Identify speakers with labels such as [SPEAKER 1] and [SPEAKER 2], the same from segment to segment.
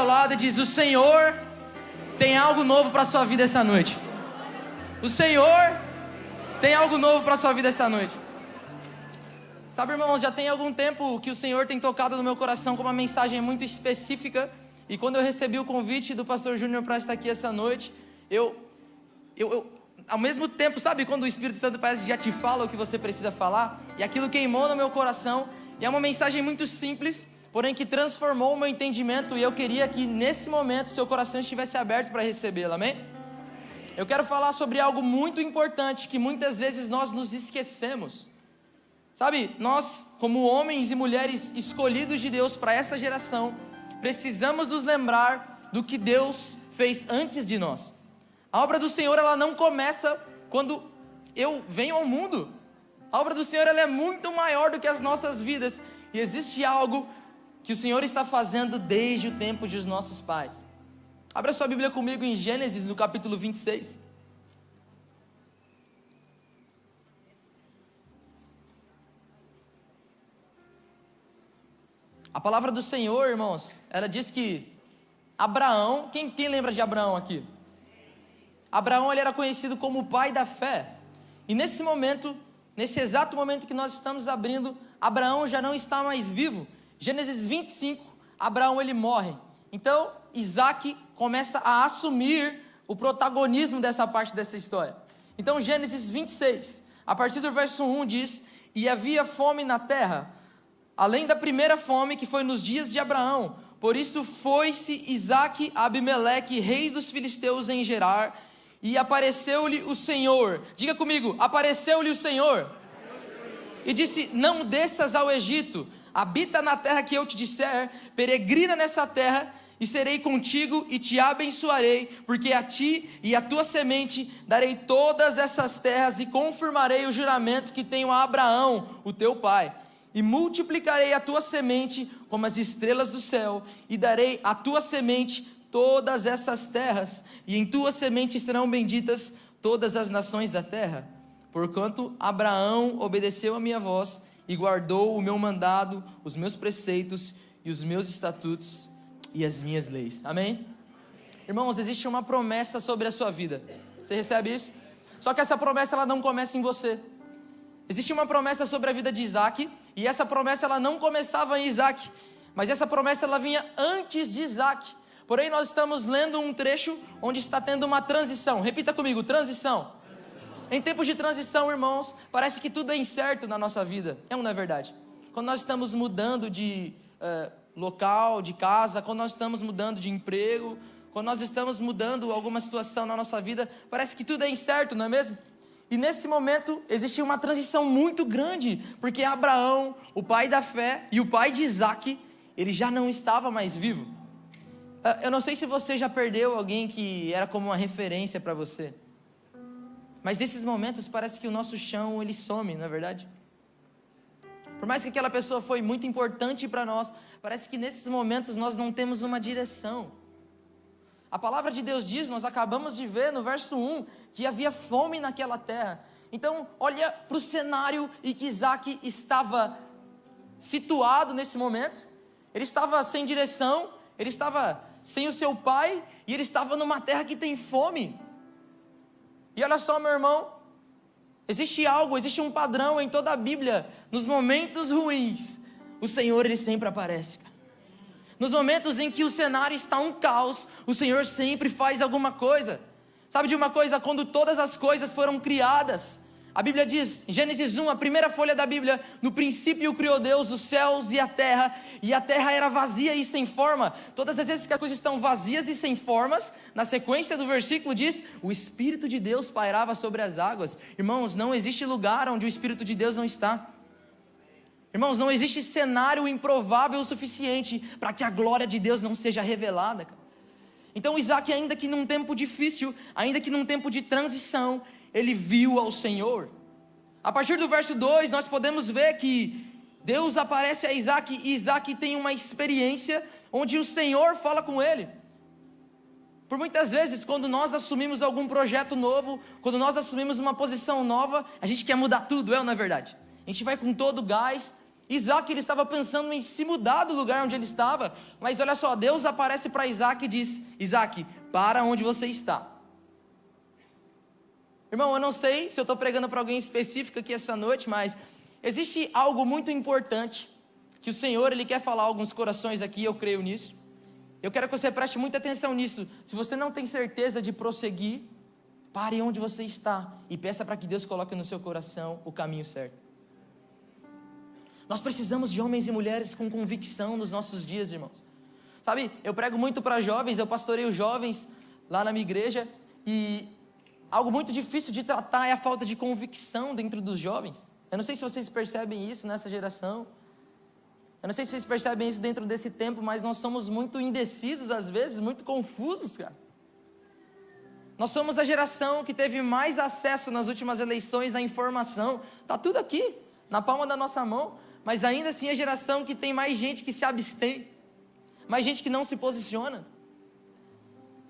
[SPEAKER 1] ao lado e diz: o Senhor tem algo novo para a sua vida essa noite. O Senhor tem algo novo para a sua vida essa noite. Sabe, irmãos, já tem algum tempo que o Senhor tem tocado no meu coração com uma mensagem muito específica. E quando eu recebi o convite do pastor Júnior para estar aqui essa noite, eu ao mesmo tempo, sabe quando o Espírito Santo parece que já te fala o que você precisa falar? E aquilo queimou no meu coração. E é uma mensagem muito simples, porém que transformou o meu entendimento. E eu queria que nesse momento seu coração estivesse aberto para recebê-la, amém? Eu quero falar sobre algo muito importante que muitas vezes nós nos esquecemos. Sabe, nós como homens e mulheres escolhidos de Deus para essa geração, precisamos nos lembrar do que Deus fez antes de nós. A obra do Senhor, ela não começa quando eu venho ao mundo. A obra do Senhor, ela é muito maior do que as nossas vidas. E existe algo que o Senhor está fazendo desde o tempo dos nossos pais. Abra sua Bíblia comigo em Gênesis, no capítulo 26. A palavra do Senhor, irmãos, ela diz que Abraão, quem lembra de Abraão aqui? Abraão, ele era conhecido como o pai da fé. E nesse momento, nesse exato momento que nós estamos abrindo, Abraão já não está mais vivo. Gênesis 25, Abraão ele morre. Então, Isaac começa a assumir o protagonismo dessa parte dessa história. Então, Gênesis 26, a partir do verso 1 diz: e havia fome na terra, além da primeira fome que foi nos dias de Abraão. Por isso foi-se Isaac a Abimeleque, rei dos filisteus, em Gerar, e apareceu-lhe o Senhor. Diga comigo: apareceu-lhe o Senhor. E disse: não desças ao Egito, habita na terra que eu te disser, peregrina nessa terra, e serei contigo e te abençoarei, porque a ti e a tua semente darei todas essas terras, e confirmarei o juramento que tenho a Abraão, o teu pai. E multiplicarei a tua semente como as estrelas do céu, e darei à tua semente todas essas terras, e em tua semente serão benditas todas as nações da terra. Porquanto Abraão obedeceu a minha voz, e guardou o meu mandado, os meus preceitos, e os meus estatutos, e as minhas leis. Amém? Irmãos, existe uma promessa sobre a sua vida. Você recebe isso? Só que essa promessa, ela não começa em você. Existe uma promessa sobre a vida de Isaac, e essa promessa, ela não começava em Isaac, mas essa promessa, ela vinha antes de Isaac. Porém, nós estamos lendo um trecho onde está tendo uma transição. Repita comigo: transição. Em tempos de transição, irmãos, parece que tudo é incerto na nossa vida. É ou não é verdade? Quando nós estamos mudando de local, de casa, quando nós estamos mudando de emprego, quando nós estamos mudando alguma situação na nossa vida, parece que tudo é incerto, não é mesmo? E nesse momento existe uma transição muito grande, porque Abraão, o pai da fé e o pai de Isaac, ele já não estava mais vivo. Eu não sei se você já perdeu alguém que era como uma referência para você, mas nesses momentos parece que o nosso chão ele some, não é verdade? Por mais que aquela pessoa foi muito importante para nós, parece que nesses momentos nós não temos uma direção. A palavra de Deus diz, nós acabamos de ver no verso 1, que havia fome naquela terra. Então olha para o cenário em que Isaac estava situado nesse momento. Ele estava sem direção, ele estava sem o seu pai, e ele estava numa terra que tem fome. E olha só, meu irmão, existe um padrão em toda a Bíblia. Nos momentos ruins, o Senhor ele sempre aparece. Nos momentos em que o cenário está um caos, o Senhor sempre faz alguma coisa. Sabe de uma coisa? Quando todas as coisas foram criadas, a Bíblia diz, em Gênesis 1, a primeira folha da Bíblia: no princípio criou Deus os céus e a terra era vazia e sem forma. Todas as vezes que as coisas estão vazias e sem formas, na sequência do versículo diz: o Espírito de Deus pairava sobre as águas. Irmãos, não existe lugar onde o Espírito de Deus não está. Irmãos, não existe cenário improvável o suficiente para que a glória de Deus não seja revelada. Então Isaac, ainda que num tempo difícil, ainda que num tempo de transição, ele viu ao Senhor. A partir do verso 2, nós podemos ver que Deus aparece a Isaac, e Isaac tem uma experiência onde o Senhor fala com ele. Por muitas vezes, quando nós assumimos algum projeto novo, quando nós assumimos uma posição nova, a gente quer mudar tudo, é ou não é verdade? A gente vai com todo o gás, Isaac, ele estava pensando em se mudar do lugar onde ele estava, mas olha só, Deus aparece para Isaac e diz: Isaac, para onde você está. Irmão, eu não sei se eu estou pregando para alguém específico aqui essa noite, mas existe algo muito importante que o Senhor, Ele quer falar a alguns corações aqui, eu creio nisso. Eu quero que você preste muita atenção nisso. Se você não tem certeza de prosseguir, pare onde você está e peça para que Deus coloque no seu coração o caminho certo. Nós precisamos de homens e mulheres com convicção nos nossos dias, irmãos. Sabe, eu prego muito para jovens, eu pastoreio jovens lá na minha igreja, e algo muito difícil de tratar é a falta de convicção dentro dos jovens. Eu não sei se vocês percebem isso nessa geração. Eu não sei se vocês percebem isso dentro desse tempo, mas nós somos muito indecisos às vezes, muito confusos, cara. Nós somos a geração que teve mais acesso nas últimas eleições à informação. Está tudo aqui, na palma da nossa mão. Mas ainda assim a geração que tem mais gente que se abstém, mais gente que não se posiciona.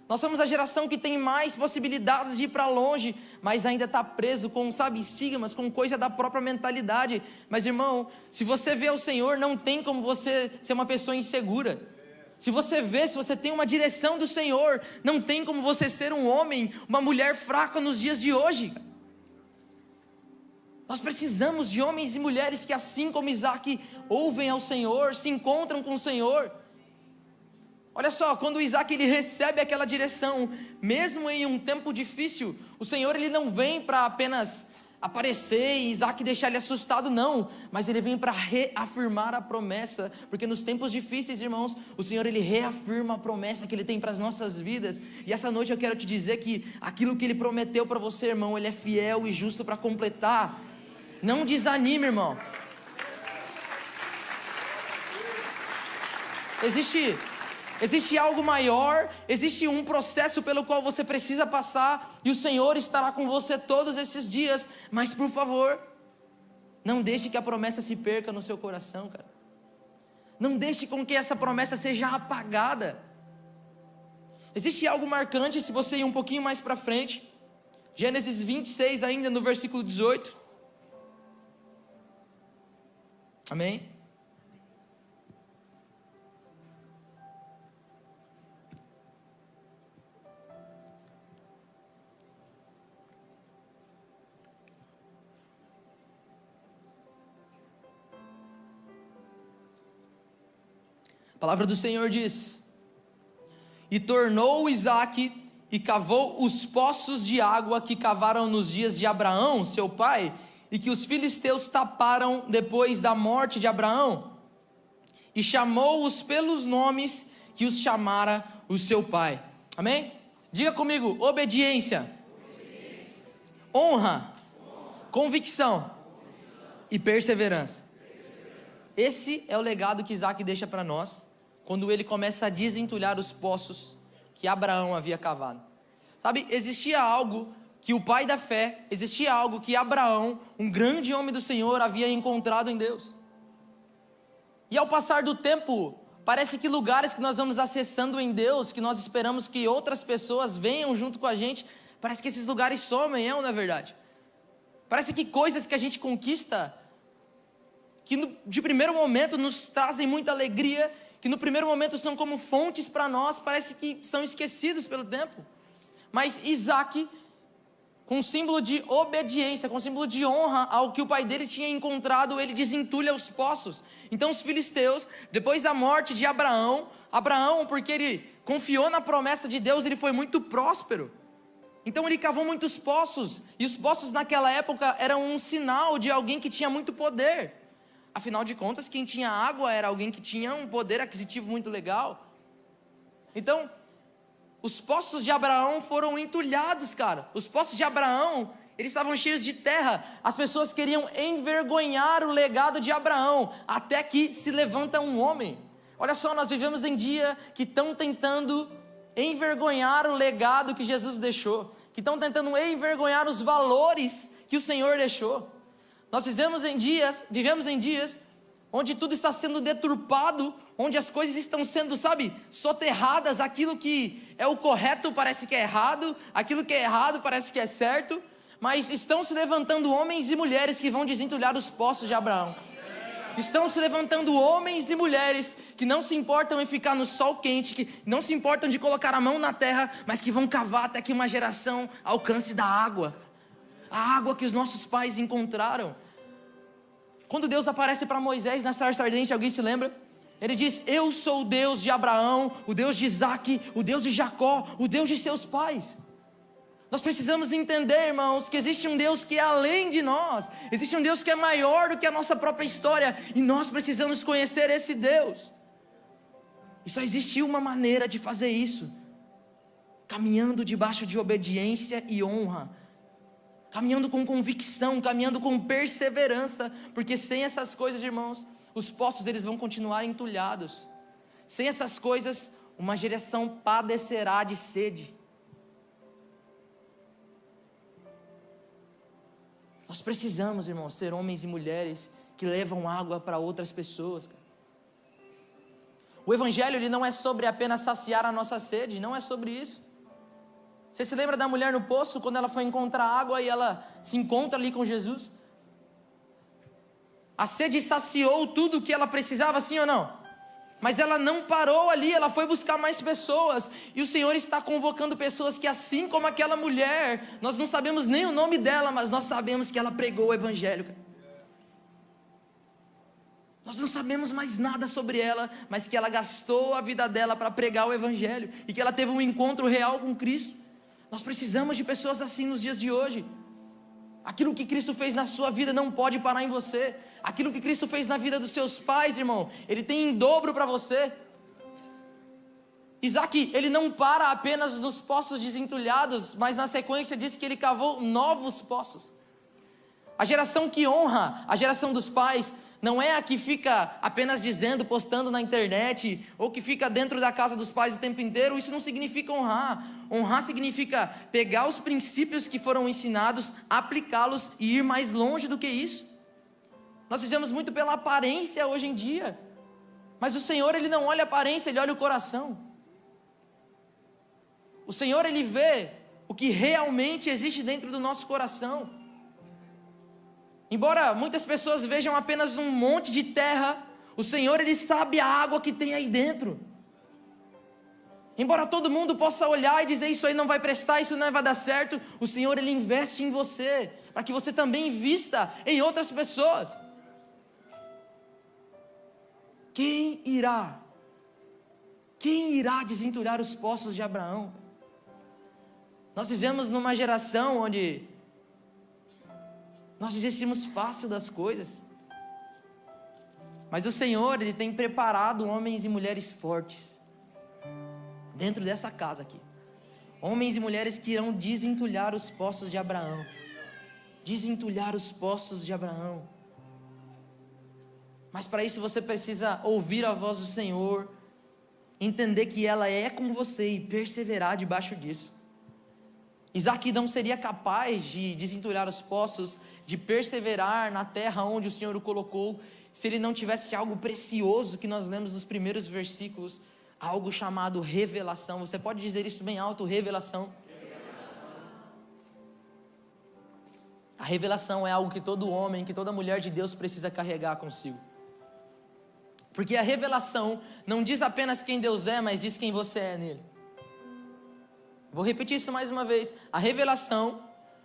[SPEAKER 1] Nós somos a geração que tem mais possibilidades de ir para longe, mas ainda está preso com, sabe, estigmas, com coisa da própria mentalidade. Mas irmão, se você vê o Senhor, não tem como você ser uma pessoa insegura. Se você tem uma direção do Senhor, não tem como você ser um homem, uma mulher fraca nos dias de hoje. Nós precisamos de homens e mulheres que, assim como Isaac, ouvem ao Senhor, se encontram com o Senhor. Olha só, quando Isaac ele recebe aquela direção, mesmo em um tempo difícil, o Senhor ele não vem para apenas aparecer e Isaac deixar ele assustado, não, mas ele vem para reafirmar a promessa, porque nos tempos difíceis, irmãos, o Senhor ele reafirma a promessa que ele tem para as nossas vidas. E essa noite eu quero te dizer que aquilo que ele prometeu para você, irmão, ele é fiel e justo para completar. Não desanime, irmão. Existe algo maior, existe um processo pelo qual você precisa passar, e o Senhor estará com você todos esses dias. Mas por favor, não deixe que a promessa se perca no seu coração, cara. Não deixe com que essa promessa seja apagada. Existe algo marcante, se você ir um pouquinho mais para frente, Gênesis 26 ainda no versículo 18. Amém? A palavra do Senhor diz: e tornou Isaque e cavou os poços de água que cavaram nos dias de Abraão, seu pai, e que os filisteus taparam depois da morte de Abraão, e chamou-os pelos nomes que os chamara o seu pai. Amém? Diga comigo: obediência, honra, convicção e perseverança. Esse é o legado que Isaac deixa para nós, quando ele começa a desentulhar os poços que Abraão havia cavado. Sabe, existia algo que o pai da fé, existia algo que Abraão, um grande homem do Senhor, havia encontrado em Deus. E ao passar do tempo, parece que lugares que nós vamos acessando em Deus, que nós esperamos que outras pessoas venham junto com a gente, parece que esses lugares somem, não é verdade? Parece que coisas que a gente conquista, que de primeiro momento nos trazem muita alegria, que no primeiro momento são como fontes para nós, parece que são esquecidos pelo tempo. Mas Isaac, com símbolo de obediência, com símbolo de honra ao que o pai dele tinha encontrado, ele desentulha os poços. Então os filisteus, depois da morte de Abraão, porque ele confiou na promessa de Deus, ele foi muito próspero. Então ele cavou muitos poços, e os poços naquela época eram um sinal de alguém que tinha muito poder. Afinal de contas, quem tinha água era alguém que tinha um poder aquisitivo muito legal. Então, os poços de Abraão foram entulhados, cara. Os poços de Abraão, eles estavam cheios de terra. As pessoas queriam envergonhar o legado de Abraão, até que se levanta um homem. Olha só, nós vivemos em dia que estão tentando envergonhar o legado que Jesus deixou, que estão tentando envergonhar os valores que o Senhor deixou. Nós vivemos em dias onde tudo está sendo deturpado, onde as coisas estão sendo, soterradas. Aquilo que é o correto parece que é errado, aquilo que é errado parece que é certo, mas estão se levantando homens e mulheres que vão desentulhar os poços de Abraão. Estão se levantando homens e mulheres que não se importam em ficar no sol quente, que não se importam de colocar a mão na terra, mas que vão cavar até que uma geração alcance da água. A água que os nossos pais encontraram. Quando Deus aparece para Moisés na sarça ardente, alguém se lembra? Ele diz: eu sou o Deus de Abraão, o Deus de Isaac, o Deus de Jacó, o Deus de seus pais. Nós precisamos entender, irmãos, que existe um Deus que é além de nós. Existe um Deus que é maior do que a nossa própria história. E nós precisamos conhecer esse Deus. E só existe uma maneira de fazer isso: caminhando debaixo de obediência e honra. Caminhando com convicção, caminhando com perseverança. Porque sem essas coisas, irmãos, os poços eles vão continuar entulhados. Sem essas coisas, uma geração padecerá de sede. Nós precisamos, irmãos, ser homens e mulheres que levam água para outras pessoas. O Evangelho ele não é sobre apenas saciar a nossa sede, não é sobre isso. Você se lembra da mulher no poço, quando ela foi encontrar água e ela se encontra ali com Jesus? A sede saciou tudo o que ela precisava, sim ou não? Mas ela não parou ali, ela foi buscar mais pessoas. E o Senhor está convocando pessoas que, assim como aquela mulher, nós não sabemos nem o nome dela, mas nós sabemos que ela pregou o Evangelho. Nós não sabemos mais nada sobre ela, mas que ela gastou a vida dela para pregar o Evangelho. E que ela teve um encontro real com Cristo. Nós precisamos de pessoas assim nos dias de hoje. Aquilo que Cristo fez na sua vida não pode parar em você. Aquilo que Cristo fez na vida dos seus pais, irmão, Ele tem em dobro para você. Isaac, ele não para apenas nos poços desentulhados, mas na sequência diz que ele cavou novos poços. A geração que honra, a geração dos pais, não é a que fica apenas dizendo, postando na internet, ou que fica dentro da casa dos pais o tempo inteiro. Isso não significa honrar. Honrar significa pegar os princípios que foram ensinados, aplicá-los e ir mais longe do que isso. Nós vivemos muito pela aparência hoje em dia, mas o Senhor ele não olha a aparência, Ele olha o coração. O Senhor ele vê o que realmente existe dentro do nosso coração. Embora muitas pessoas vejam apenas um monte de terra, o Senhor ele sabe a água que tem aí dentro. Embora todo mundo possa olhar e dizer: isso aí não vai prestar, isso não vai dar certo, o Senhor ele investe em você, para que você também invista em outras pessoas. Quem irá desentulhar os poços de Abraão? Nós vivemos numa geração onde nós desistimos fácil das coisas. Mas o Senhor, Ele tem preparado homens e mulheres fortes dentro dessa casa aqui. Homens e mulheres que irão desentulhar os poços de Abraão. Desentulhar os poços de Abraão. Mas para isso você precisa ouvir a voz do Senhor, entender que ela é com você e perseverar debaixo disso. Isaac não seria capaz de desentulhar os poços, de perseverar na terra onde o Senhor o colocou, se ele não tivesse algo precioso que nós lemos nos primeiros versículos, algo chamado revelação. Você pode dizer isso bem alto: revelação. A revelação é algo que todo homem, que toda mulher de Deus precisa carregar consigo. Porque a revelação não diz apenas quem Deus é, mas diz quem você é nele. Vou repetir isso mais uma vez. A revelação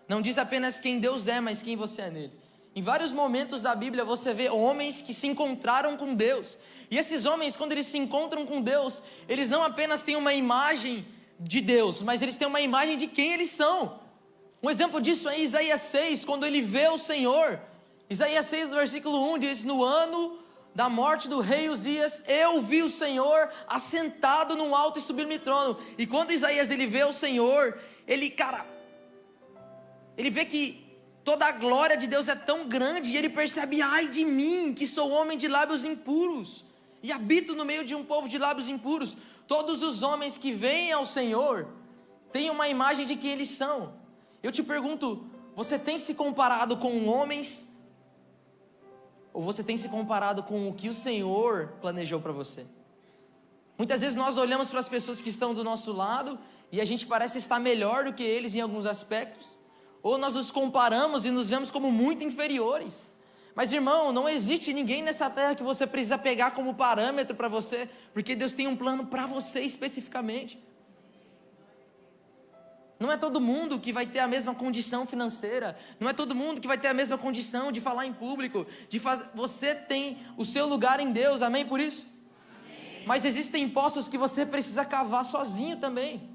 [SPEAKER 1] não diz apenas quem Deus é, mas quem você é nele. Em vários momentos da Bíblia você vê homens que se encontraram com Deus. E esses homens, quando eles se encontram com Deus, eles não apenas têm uma imagem de Deus, mas eles têm uma imagem de quem eles são. Um exemplo disso é Isaías 6, quando ele vê o Senhor. Isaías 6, no versículo 1, diz: no ano da morte do rei Uzias, eu vi o Senhor assentado num alto e sublime trono. E quando Isaías ele vê o Senhor, ele vê que toda a glória de Deus é tão grande, e ele percebe: ai de mim, que sou homem de lábios impuros, e habito no meio de um povo de lábios impuros. Todos os homens que vêm ao Senhor têm uma imagem de quem eles são. Eu te pergunto, você tem se comparado com homens, ou você tem se comparado com o que o Senhor planejou para você? Muitas vezes nós olhamos para as pessoas que estão do nosso lado e a gente parece estar melhor do que eles em alguns aspectos, ou nós nos comparamos e nos vemos como muito inferiores. Mas irmão, não existe ninguém nessa terra que você precisa pegar como parâmetro para você, porque Deus tem um plano para você especificamente. Não é todo mundo que vai ter a mesma condição financeira, não é todo mundo que vai ter a mesma condição de falar em público, você tem o seu lugar em Deus, amém por isso? Amém. Mas existem poços que você precisa cavar sozinho também,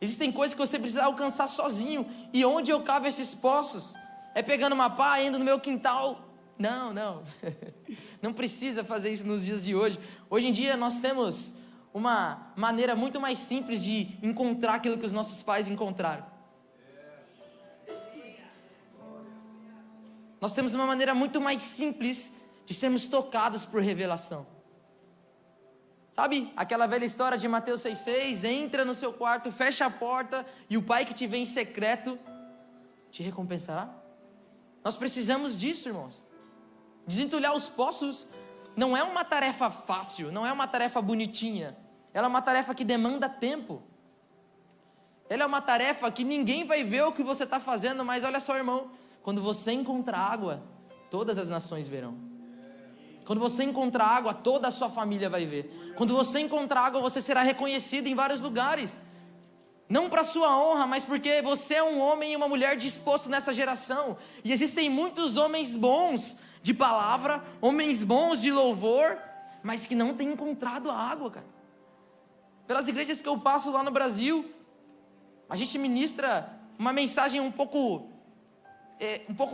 [SPEAKER 1] existem coisas que você precisa alcançar sozinho, e onde eu cavo esses poços? É pegando uma pá, indo no meu quintal? Não, não precisa fazer isso nos dias de hoje. Hoje em dia nós temos uma maneira muito mais simples de encontrar aquilo que os nossos pais encontraram. Nós temos uma maneira muito mais simples de sermos tocados por revelação. Sabe aquela velha história de Mateus 6,6? Entra no seu quarto, fecha a porta e o pai que te vê em secreto te recompensará. Nós precisamos disso, irmãos. Desentulhar os poços não é uma tarefa fácil, não é uma tarefa bonitinha. Ela é uma tarefa que demanda tempo. Ela é uma tarefa que ninguém vai ver o que você está fazendo, mas olha só, irmão, quando você encontrar água, todas as nações verão. Quando você encontrar água, toda a sua família vai ver. Quando você encontrar água, você será reconhecido em vários lugares. Não para sua honra, mas porque você é um homem e uma mulher disposto nessa geração. E existem muitos homens bons de palavra, homens bons de louvor, mas que não têm encontrado a água, cara. Pelas igrejas que eu passo lá no Brasil, a gente ministra uma mensagem um pouco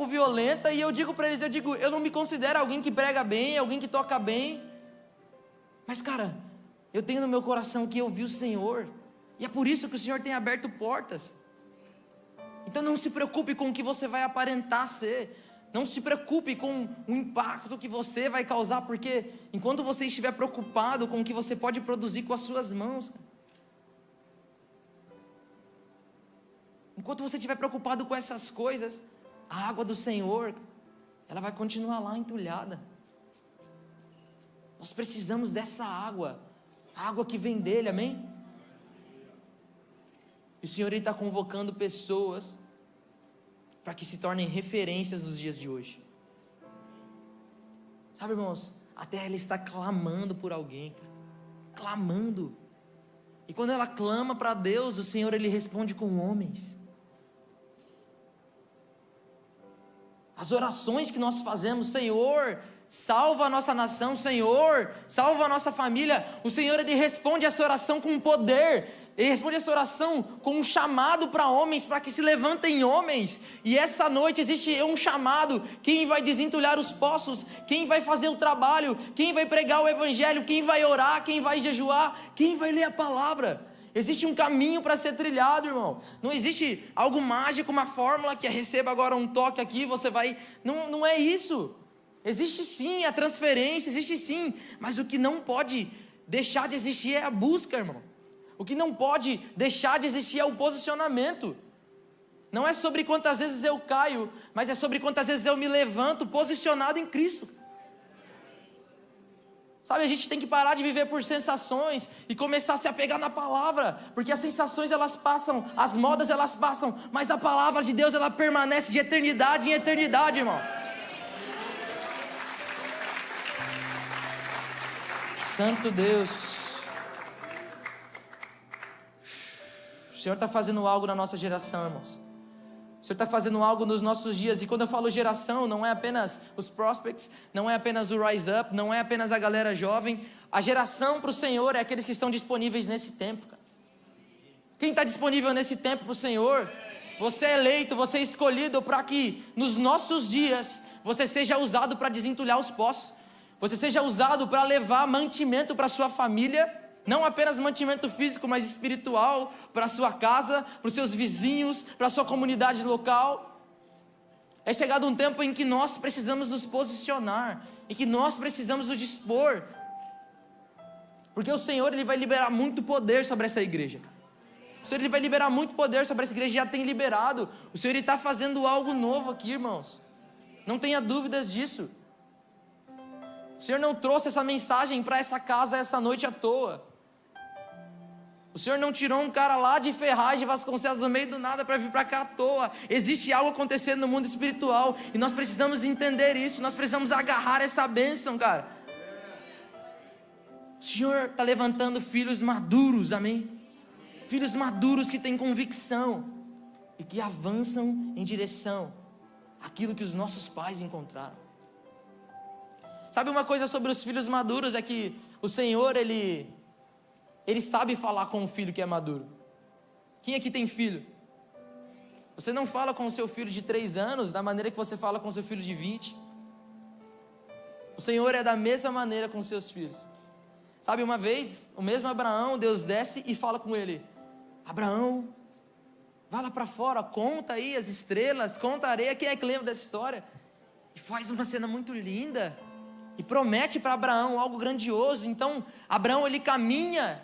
[SPEAKER 1] violenta, e eu digo para eles, eu não me considero alguém que prega bem, alguém que toca bem, mas cara, eu tenho no meu coração que eu vi o Senhor, e é por isso que o Senhor tem aberto portas. Então não se preocupe com o que você vai aparentar ser, não se preocupe com o impacto que você vai causar, porque enquanto você estiver preocupado com o que você pode produzir com as suas mãos, enquanto você estiver preocupado com essas coisas, a água do Senhor, ela vai continuar lá entulhada. Nós precisamos dessa água, a água que vem dele, amém? E o Senhor está convocando pessoas para que se tornem referências nos dias de hoje. Sabe, irmãos, a terra ela está clamando por alguém, cara. Clamando. E quando ela clama para Deus, o Senhor ele responde com homens. As orações que nós fazemos, Senhor, salva a nossa nação, Senhor, salva a nossa família. O Senhor ele responde essa oração com poder. Ele responde essa oração com um chamado para homens, para que se levantem homens. E essa noite existe um chamado. Quem vai desentulhar os poços? Quem vai fazer o trabalho? Quem vai pregar o evangelho? Quem vai orar? Quem vai jejuar? Quem vai ler a palavra? Existe um caminho para ser trilhado, irmão. Não existe algo mágico, uma fórmula que receba agora um toque aqui, você vai... Não é isso. Existe sim a transferência, existe sim. Mas o que não pode deixar de existir é a busca, irmão. O que não pode deixar de existir é o posicionamento. Não é sobre quantas vezes eu caio, mas é sobre quantas vezes eu me levanto posicionado em Cristo. Sabe, a gente tem que parar de viver por sensações e começar a se apegar na palavra, porque as sensações elas passam, as modas elas passam, mas a palavra de Deus ela permanece de eternidade em eternidade, irmão. Santo Deus. O Senhor está fazendo algo na nossa geração, irmãos. O Senhor está fazendo algo nos nossos dias. E quando eu falo geração, não é apenas os prospects, não é apenas o Rise Up, não é apenas a galera jovem. A geração para o Senhor é aqueles que estão disponíveis nesse tempo, cara. Quem está disponível nesse tempo para o Senhor? Você é eleito, você é escolhido para que nos nossos dias você seja usado para desentulhar os poços. Você seja usado para levar mantimento para sua família. Não apenas mantimento físico, mas espiritual, para a sua casa, para os seus vizinhos, para a sua comunidade local. É chegado um tempo em que nós precisamos nos posicionar, em que nós precisamos nos dispor, porque o Senhor ele vai liberar muito poder sobre essa igreja. O Senhor ele vai liberar muito poder sobre essa igreja, já tem liberado. O Senhor está fazendo algo novo aqui, irmãos. Não tenha dúvidas disso. O Senhor não trouxe essa mensagem para essa casa essa noite à toa. O Senhor não tirou um cara lá de Ferraz de Vasconcelos no meio do nada para vir para cá à toa. Existe algo acontecendo no mundo espiritual e nós precisamos entender isso. Nós precisamos agarrar essa bênção, cara. O Senhor está levantando filhos maduros, amém? Filhos maduros que têm convicção e que avançam em direção àquilo que os nossos pais encontraram. Sabe uma coisa sobre os filhos maduros? É que o Senhor, Ele sabe falar com o filho que é maduro. Quem aqui tem filho? Você não fala com o seu filho de 3 anos da maneira que você fala com o seu filho de 20. O Senhor é da mesma maneira com os seus filhos. Sabe, uma vez, o mesmo Abraão, Deus desce e fala com ele: Abraão, vai lá para fora, conta aí as estrelas, conta a areia. Quem é que lembra dessa história? E faz uma cena muito linda e promete para Abraão algo grandioso. Então, Abraão, ele caminha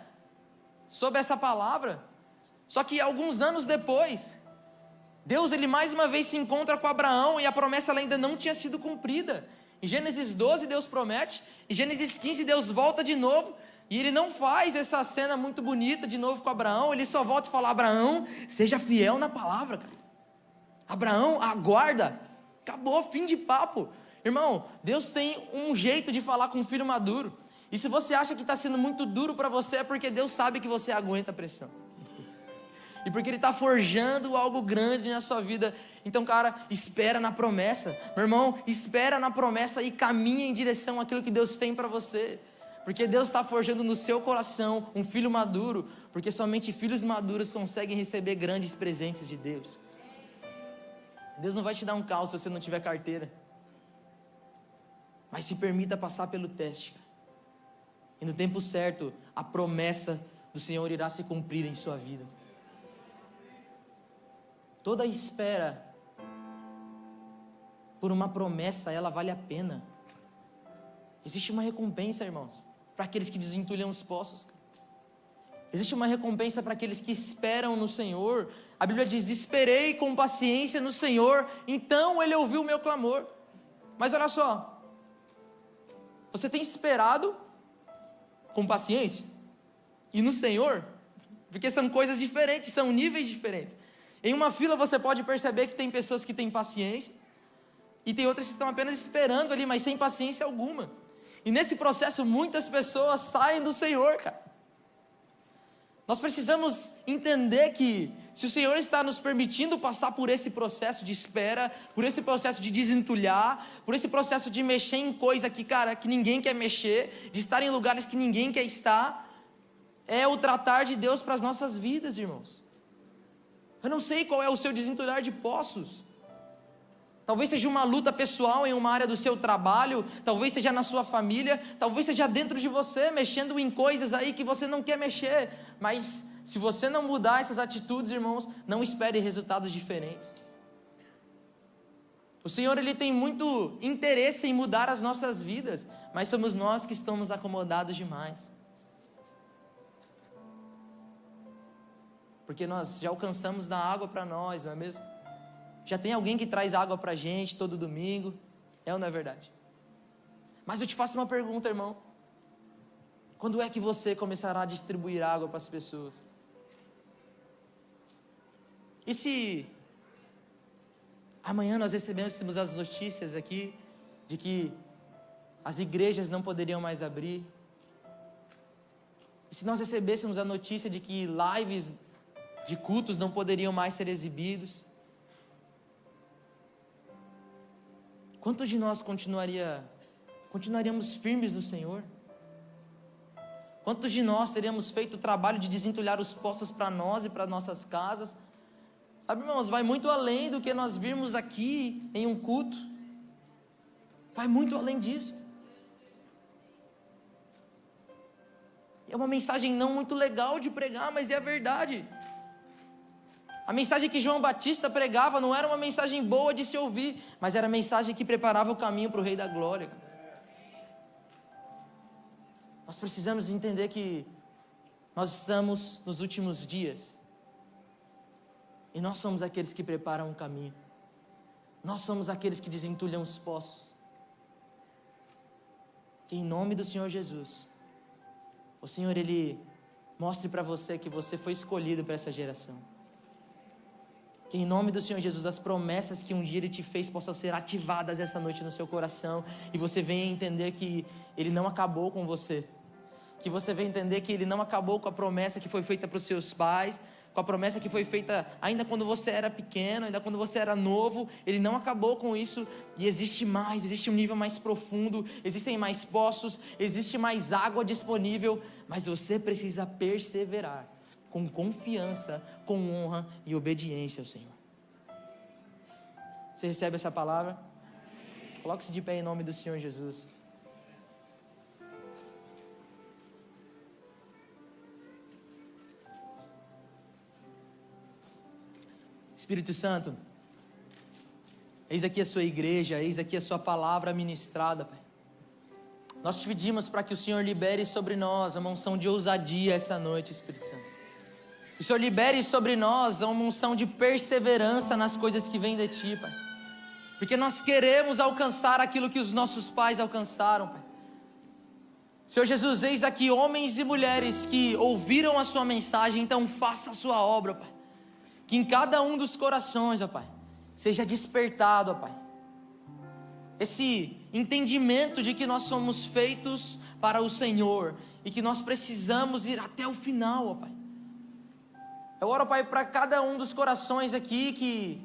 [SPEAKER 1] sobre essa palavra. Só que alguns anos depois, Deus, ele mais uma vez se encontra com Abraão e a promessa ela ainda não tinha sido cumprida. Em Gênesis 12 Deus promete, em Gênesis 15 Deus volta de novo, e ele não faz essa cena muito bonita de novo com Abraão, ele só volta e fala: Abraão, seja fiel na palavra, cara. Abraão, aguarda. Acabou, fim de papo. Irmão, Deus tem um jeito de falar com um filho maduro. E se você acha que está sendo muito duro para você, é porque Deus sabe que você aguenta a pressão. E porque Ele está forjando algo grande na sua vida. Então, cara, espera na promessa. Meu irmão, espera na promessa e caminha em direção àquilo que Deus tem para você. Porque Deus está forjando no seu coração um filho maduro. Porque somente filhos maduros conseguem receber grandes presentes de Deus. Deus não vai te dar um carro se você não tiver carteira. Mas se permita passar pelo teste. E no tempo certo, a promessa do Senhor irá se cumprir em sua vida. Toda espera por uma promessa, ela vale a pena. Existe uma recompensa, irmãos, para aqueles que desentulham os poços. Existe uma recompensa para aqueles que esperam no Senhor. A Bíblia diz: esperei com paciência no Senhor, então Ele ouviu o meu clamor. Mas olha só, você tem esperado com paciência e no Senhor? Porque são coisas diferentes, são níveis diferentes. Em uma fila você pode perceber que tem pessoas que têm paciência e tem outras que estão apenas esperando ali, mas sem paciência alguma. E nesse processo muitas pessoas saem do Senhor, cara. Nós precisamos entender que se o Senhor está nos permitindo passar por esse processo de espera, por esse processo de desentulhar, por esse processo de mexer em coisa que, cara, que ninguém quer mexer, de estar em lugares que ninguém quer estar, é o tratar de Deus para as nossas vidas, irmãos. Eu não sei qual é o seu desentulhar de poços. Talvez seja uma luta pessoal em uma área do seu trabalho, talvez seja na sua família, talvez seja dentro de você, mexendo em coisas aí que você não quer mexer. Mas se você não mudar essas atitudes, irmãos, não espere resultados diferentes. O Senhor, Ele tem muito interesse em mudar as nossas vidas, mas somos nós que estamos acomodados demais. Porque nós já alcançamos da água para nós, não é mesmo? Já tem alguém que traz água para a gente todo domingo. É ou não é verdade? Mas eu te faço uma pergunta, irmão. Quando é que você começará a distribuir água para as pessoas? E se amanhã nós recebêssemos as notícias aqui de que as igrejas não poderiam mais abrir? E se nós recebêssemos a notícia de que lives de cultos não poderiam mais ser exibidos? Quantos de nós continuaríamos firmes no Senhor? Quantos de nós teríamos feito o trabalho de desentulhar os poços para nós e para nossas casas? Sabe, irmãos, vai muito além do que nós virmos aqui em um culto. Vai muito além disso. É uma mensagem não muito legal de pregar, mas é a verdade. A mensagem que João Batista pregava não era uma mensagem boa de se ouvir, mas era a mensagem que preparava o caminho para o Rei da Glória. Nós precisamos entender que nós estamos nos últimos dias. E nós somos aqueles que preparam o caminho. Nós somos aqueles que desentulham os poços. Que em nome do Senhor Jesus, o Senhor, Ele Mostre para você que você foi escolhido para essa geração. Que em nome do Senhor Jesus, as promessas que um dia Ele te fez possam ser ativadas essa noite no seu coração. E você venha entender que Ele não acabou com você. Que você venha entender que Ele não acabou com a promessa que foi feita para os seus pais, com a promessa que foi feita ainda quando você era pequeno, ainda quando você era novo. Ele não acabou com isso. E existe mais, existe um nível mais profundo, existem mais poços, existe mais água disponível. Mas você precisa perseverar com confiança, com honra e obediência ao Senhor. Você recebe essa palavra? Coloque-se de pé em nome do Senhor Jesus. Espírito Santo, eis aqui a sua igreja, eis aqui a sua palavra ministrada, Pai. Nós te pedimos para que o Senhor libere sobre nós uma unção de ousadia essa noite, Espírito Santo. Que o Senhor libere sobre nós uma unção de perseverança nas coisas que vêm de Ti, Pai. Porque nós queremos alcançar aquilo que os nossos pais alcançaram, Pai. Senhor Jesus, eis aqui homens e mulheres que ouviram a Sua mensagem, então faça a Sua obra, Pai. Que em cada um dos corações, ó Pai, seja despertado, ó Pai, esse entendimento de que nós somos feitos para o Senhor e que nós precisamos ir até o final, ó Pai. Eu oro, Pai, para cada um dos corações aqui que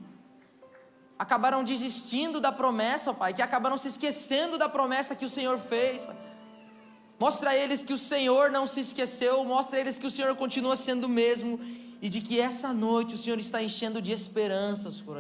[SPEAKER 1] acabaram desistindo da promessa, ó Pai, que acabaram se esquecendo da promessa que o Senhor fez, Pai. Mostra a eles que o Senhor não se esqueceu, mostra a eles que o Senhor continua sendo o mesmo e de que essa noite o Senhor está enchendo de esperança os corações.